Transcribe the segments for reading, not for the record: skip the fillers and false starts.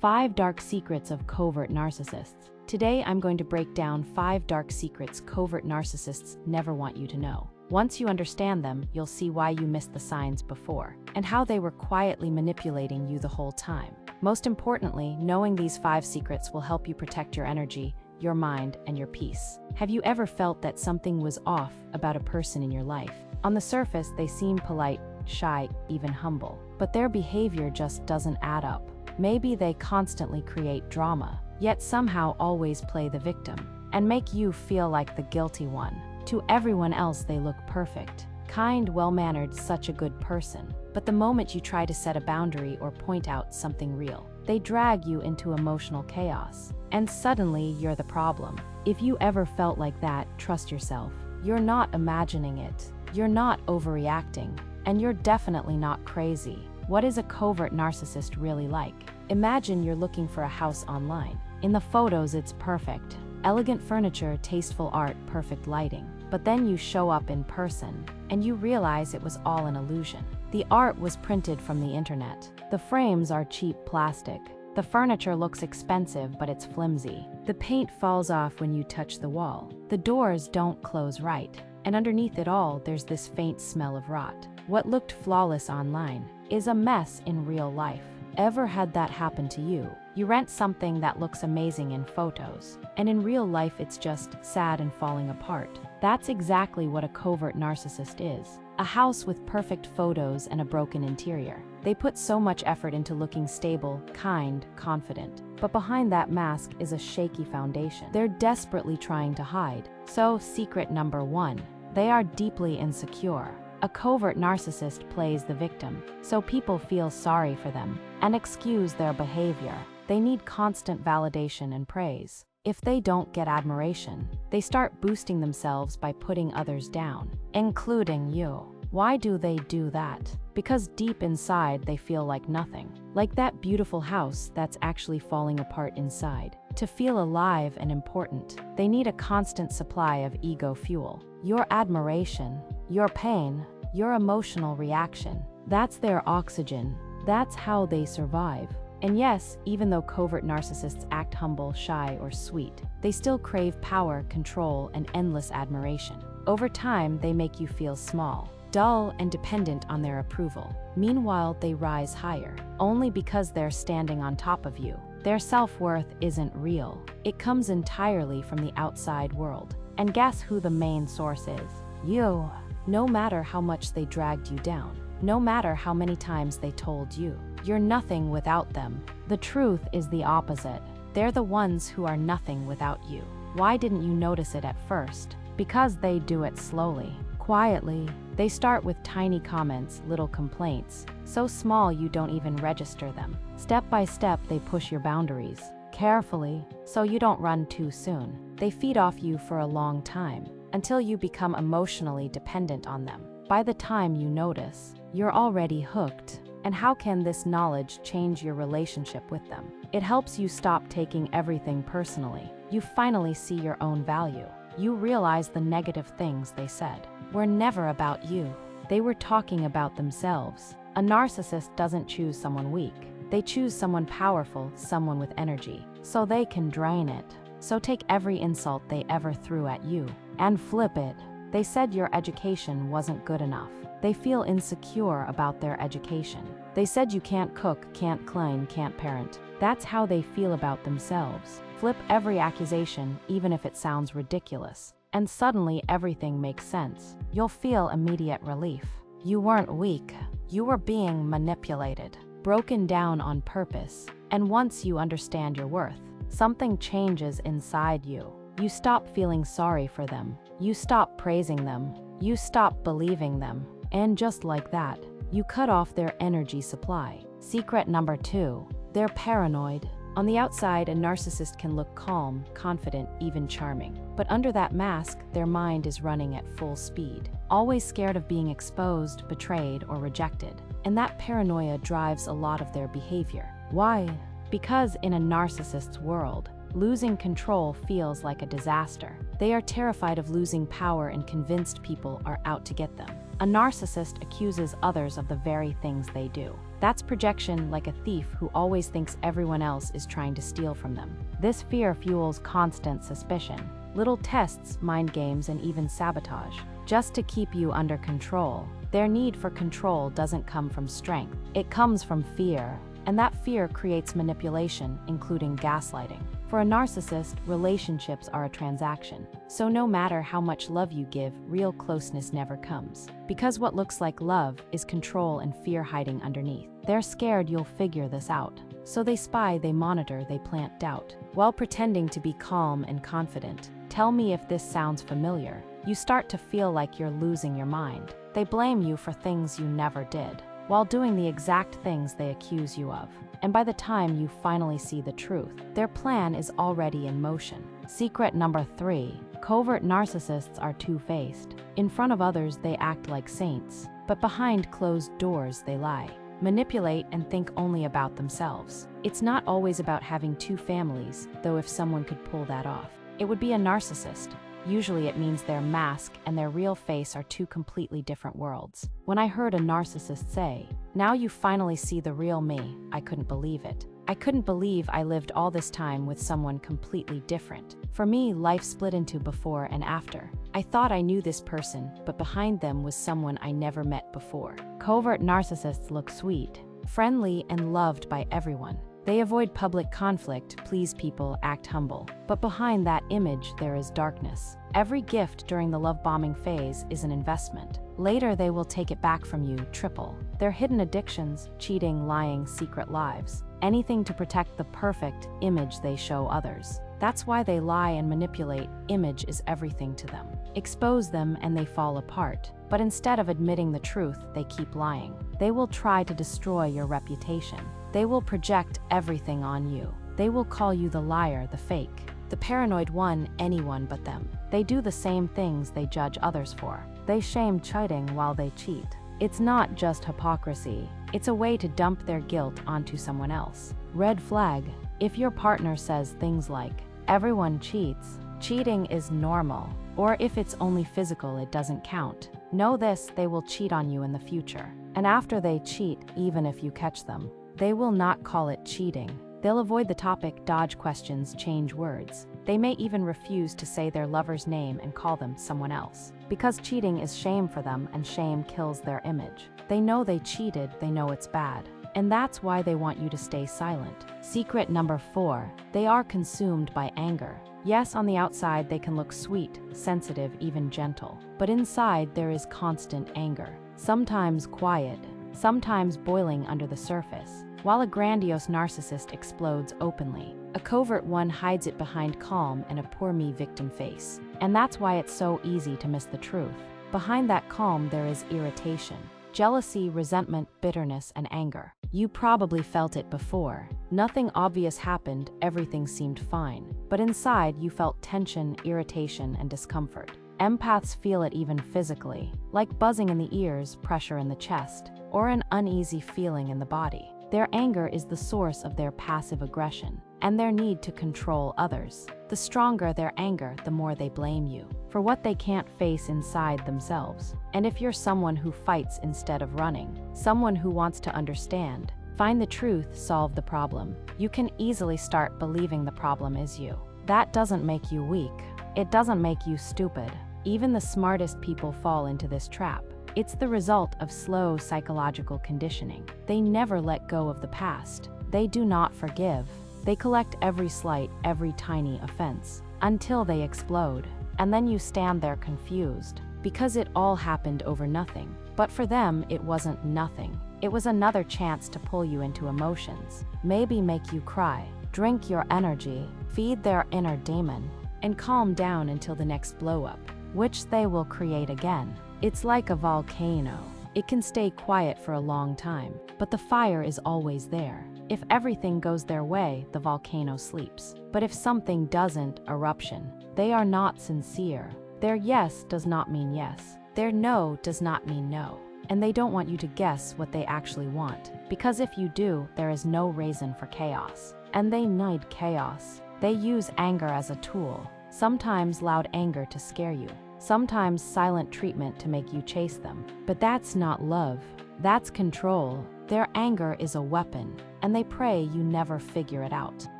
5 Dark Secrets of Covert Narcissists. Today I'm going to break down 5 dark secrets covert narcissists never want you to know. Once you understand them, you'll see why you missed the signs before, and how they were quietly manipulating you the whole time. Most importantly, knowing these 5 secrets will help you protect your energy, your mind, and your peace. Have you ever felt that something was off about a person in your life? On the surface, they seem polite, shy, even humble, but their behavior just doesn't add up. Maybe they constantly create drama, yet somehow always play the victim, and make you feel like the guilty one. To everyone else they look perfect, kind, well-mannered, such a good person. But the moment you try to set a boundary or point out something real, they drag you into emotional chaos, and suddenly you're the problem. If you ever felt like that, trust yourself. You're not imagining it, you're not overreacting, and you're definitely not crazy. What is a covert narcissist really like? Imagine you're looking for a house online. In the photos it's perfect. Elegant furniture, tasteful art, perfect lighting. But then you show up in person, and you realize it was all an illusion. The art was printed from the internet. The frames are cheap plastic. The furniture looks expensive, but it's flimsy. The paint falls off when you touch the wall. The doors don't close right. And underneath it all, there's this faint smell of rot. What looked flawless online is a mess in real life. Ever had that happen to you? You rent something that looks amazing in photos, and in real life it's just sad and falling apart. That's exactly what a covert narcissist is. A house with perfect photos and a broken interior. They put so much effort into looking stable, kind, confident. But behind that mask is a shaky foundation they're desperately trying to hide. So, secret number 1. They are deeply insecure. A covert narcissist plays the victim, so people feel sorry for them and excuse their behavior. They need constant validation and praise. If they don't get admiration, they start boosting themselves by putting others down, including you. Why do they do that? Because deep inside they feel like nothing. Like that beautiful house that's actually falling apart inside. To feel alive and important, they need a constant supply of ego fuel. Your admiration, your pain, your emotional reaction. That's their oxygen. That's how they survive. And yes, even though covert narcissists act humble, shy, or sweet, they still crave power, control, and endless admiration. Over time, they make you feel small, dull, and dependent on their approval. Meanwhile, they rise higher, only because they're standing on top of you. Their self-worth isn't real. It comes entirely from the outside world. And guess who the main source is? You. No matter how much they dragged you down, no matter how many times they told you, you're nothing without them. The truth is the opposite. They're the ones who are nothing without you. Why didn't you notice it at first? Because they do it slowly, quietly. They start with tiny comments, little complaints, so small you don't even register them. Step by step, they push your boundaries, carefully, so you don't run too soon. They feed off you for a long time, until you become emotionally dependent on them. By the time you notice, you're already hooked. And how can this knowledge change your relationship with them? It helps you stop taking everything personally. You finally see your own value. You realize the negative things they said were never about you. They were talking about themselves. A narcissist doesn't choose someone weak. They choose someone powerful, someone with energy, so they can drain it. So take every insult they ever threw at you and flip it. They said your education wasn't good enough. They feel insecure about their education. They said you can't cook, can't clean, can't parent. That's how they feel about themselves. Flip every accusation, even if it sounds ridiculous, and suddenly everything makes sense. You'll feel immediate relief. You weren't weak. You were being manipulated, broken down on purpose. And once you understand your worth, something changes inside you. You stop feeling sorry for them. You stop praising them. You stop believing them. And just like that, you cut off their energy supply. Secret number 2. They're paranoid. On the outside, a narcissist can look calm, confident, even charming. But under that mask, their mind is running at full speed, always scared of being exposed, betrayed, or rejected. And that paranoia drives a lot of their behavior. Why? Because in a narcissist's world, losing control feels like a disaster. They are terrified of losing power and convinced people are out to get them. A narcissist accuses others of the very things they do. That's projection, like a thief who always thinks everyone else is trying to steal from them. This fear fuels constant suspicion, little tests, mind games, and even sabotage, just to keep you under control. Their need for control doesn't come from strength. It comes from fear, and that fear creates manipulation, including gaslighting. For a narcissist, relationships are a transaction. So no matter how much love you give, real closeness never comes. Because what looks like love is control and fear hiding underneath. They're scared you'll figure this out. So they spy, they monitor, they plant doubt, while pretending to be calm and confident. Tell me if this sounds familiar. You start to feel like you're losing your mind. They blame you for things you never did, while doing the exact things they accuse you of. And by the time you finally see the truth, their plan is already in motion. Secret number 3. Covert narcissists are two-faced. In front of others, they act like saints, but behind closed doors, they lie, manipulate, and think only about themselves. It's not always about having two families, though if someone could pull that off, it would be a narcissist. Usually it means their mask and their real face are two completely different worlds. When I heard a narcissist say, "Now you finally see the real me," I couldn't believe it. I couldn't believe I lived all this time with someone completely different. For me, life split into before and after. I thought I knew this person, but behind them was someone I never met before. Covert narcissists look sweet, friendly, and loved by everyone. They avoid public conflict, please people, act humble. But behind that image, there is darkness. Every gift during the love bombing phase is an investment. Later, they will take it back from you, triple. Their hidden addictions, cheating, lying, secret lives. Anything to protect the perfect image they show others. That's why they lie and manipulate. Image is everything to them. Expose them and they fall apart. But instead of admitting the truth, they keep lying. They will try to destroy your reputation. They will project everything on you. They will call you the liar, the fake, the paranoid one, anyone but them. They do the same things they judge others for. They shame cheating while they cheat. It's not just hypocrisy. It's a way to dump their guilt onto someone else. Red flag. If your partner says things like, "Everyone cheats," "Cheating is normal," or if it's only physical, it doesn't count. Know this, they will cheat on you in the future. And after they cheat, even if you catch them, they will not call it cheating. They'll avoid the topic, dodge questions, change words. They may even refuse to say their lover's name and call them someone else. Because cheating is shame for them and shame kills their image. They know they cheated, they know it's bad. And that's why they want you to stay silent. Secret number 4. They are consumed by anger. Yes, on the outside they can look sweet, sensitive, even gentle. But inside there is constant anger. Sometimes quiet, sometimes boiling under the surface. While a grandiose narcissist explodes openly, a covert one hides it behind calm and a poor me victim face. And that's why it's so easy to miss the truth. Behind that calm there is irritation, jealousy, resentment, bitterness, and anger. You probably felt it before. Nothing obvious happened, everything seemed fine. But inside you felt tension, irritation, and discomfort. Empaths feel it even physically, like buzzing in the ears, pressure in the chest, or an uneasy feeling in the body. Their anger is the source of their passive aggression and their need to control others. The stronger their anger, the more they blame you for what they can't face inside themselves. And if you're someone who fights instead of running, someone who wants to understand, find the truth, solve the problem, you can easily start believing the problem is you. That doesn't make you weak. It doesn't make you stupid. Even the smartest people fall into this trap. It's the result of slow psychological conditioning. They never let go of the past. They do not forgive. They collect every slight, every tiny offense, until they explode. And then you stand there confused, because it all happened over nothing. But for them, it wasn't nothing. It was another chance to pull you into emotions, maybe make you cry, drink your energy, feed their inner demon, and calm down until the next blow-up, which they will create again. It's like a volcano. It can stay quiet for a long time, but the fire is always there. If everything goes their way, the volcano sleeps. But if something doesn't, eruption. They are not sincere. Their yes does not mean yes. Their no does not mean no. And they don't want you to guess what they actually want, because if you do, there is no reason for chaos. And they need chaos. They use anger as a tool, sometimes loud anger to scare you. sometimes silent treatment to make you chase them. But that's not love. That's control. Their anger is a weapon, and they pray you never figure it out.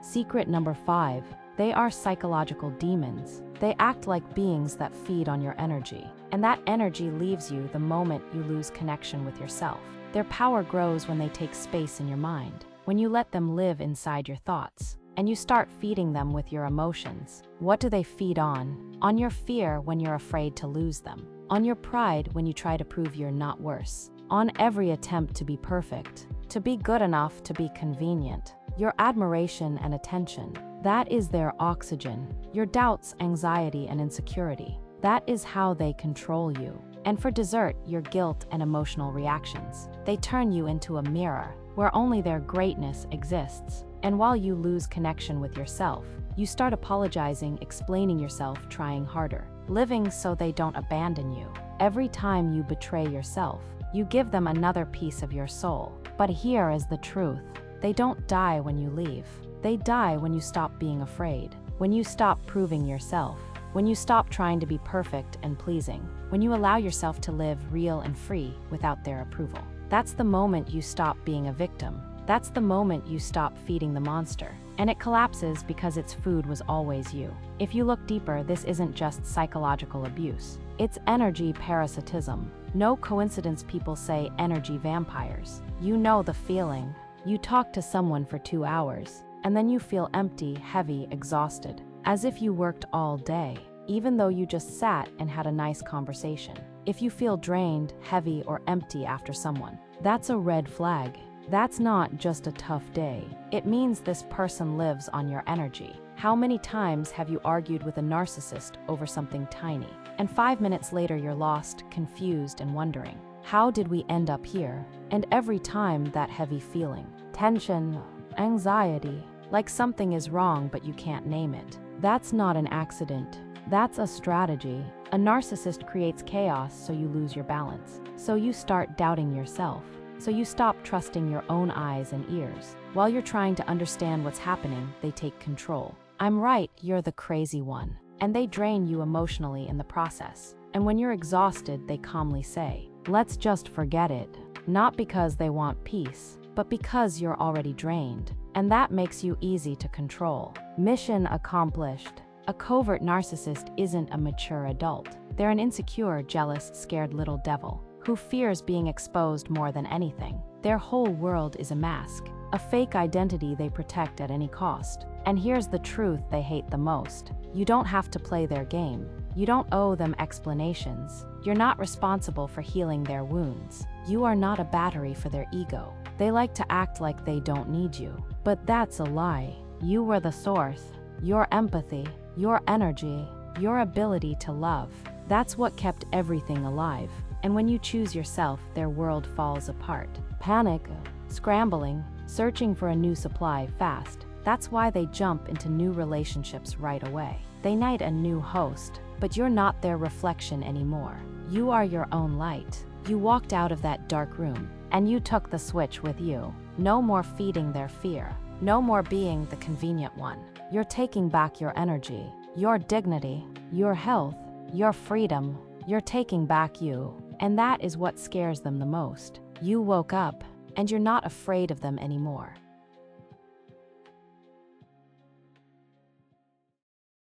Secret number 5. They are psychological demons. They act like beings that feed on your energy, and that energy leaves you the moment you lose connection with yourself. Their power grows when they take space in your mind, when you let them live inside your thoughts, and you start feeding them with your emotions. What do they feed on? On your fear when you're afraid to lose them, on your pride when you try to prove you're not worse, on every attempt to be perfect, to be good enough to be convenient, your admiration and attention. That is their oxygen, your doubts, anxiety, and insecurity. That is how they control you. And for dessert, your guilt and emotional reactions. They turn you into a mirror where only their greatness exists. And while you lose connection with yourself, you start apologizing, explaining yourself, trying harder, living so they don't abandon you. Every time you betray yourself, you give them another piece of your soul. But here is the truth. They don't die when you leave. They die when you stop being afraid, when you stop proving yourself, when you stop trying to be perfect and pleasing, when you allow yourself to live real and free without their approval. That's the moment you stop being a victim. That's the moment you stop feeding the monster. And it collapses because its food was always you. If you look deeper, this isn't just psychological abuse. It's energy parasitism. No coincidence people say energy vampires. You know the feeling. You talk to someone for 2 hours, and then you feel empty, heavy, exhausted, as if you worked all day, even though you just sat and had a nice conversation. If you feel drained, heavy, or empty after someone, that's a red flag. That's not just a tough day. It means this person lives on your energy. How many times have you argued with a narcissist over something tiny, and 5 minutes later you're lost, confused, and wondering, how did we end up here? And every time that heavy feeling, tension, anxiety, like something is wrong but you can't name it. That's not an accident. That's a strategy. A narcissist creates chaos so you lose your balance. So you start doubting yourself. So you stop trusting your own eyes and ears. While you're trying to understand what's happening, they take control. I'm right, you're the crazy one. And they drain you emotionally in the process. And when you're exhausted, they calmly say, let's just forget it. Not because they want peace, but because you're already drained. And that makes you easy to control. Mission accomplished. A covert narcissist isn't a mature adult. They're an insecure, jealous, scared little devil who fears being exposed more than anything. Their whole world is a mask, a fake identity they protect at any cost. And here's the truth they hate the most. You don't have to play their game. You don't owe them explanations. You're not responsible for healing their wounds. You are not a battery for their ego. They like to act like they don't need you. But that's a lie. You were the source. Your empathy, your energy, your ability to love. That's what kept everything alive. And when you choose yourself, their world falls apart. Panic, scrambling, searching for a new supply fast. That's why they jump into new relationships right away. They knight a new host, but you're not their reflection anymore. You are your own light. You walked out of that dark room, and you took the switch with you. No more feeding their fear. No more being the convenient one. You're taking back your energy, your dignity, your health, your freedom. You're taking back you. And that is what scares them the most. You woke up, and you're not afraid of them anymore.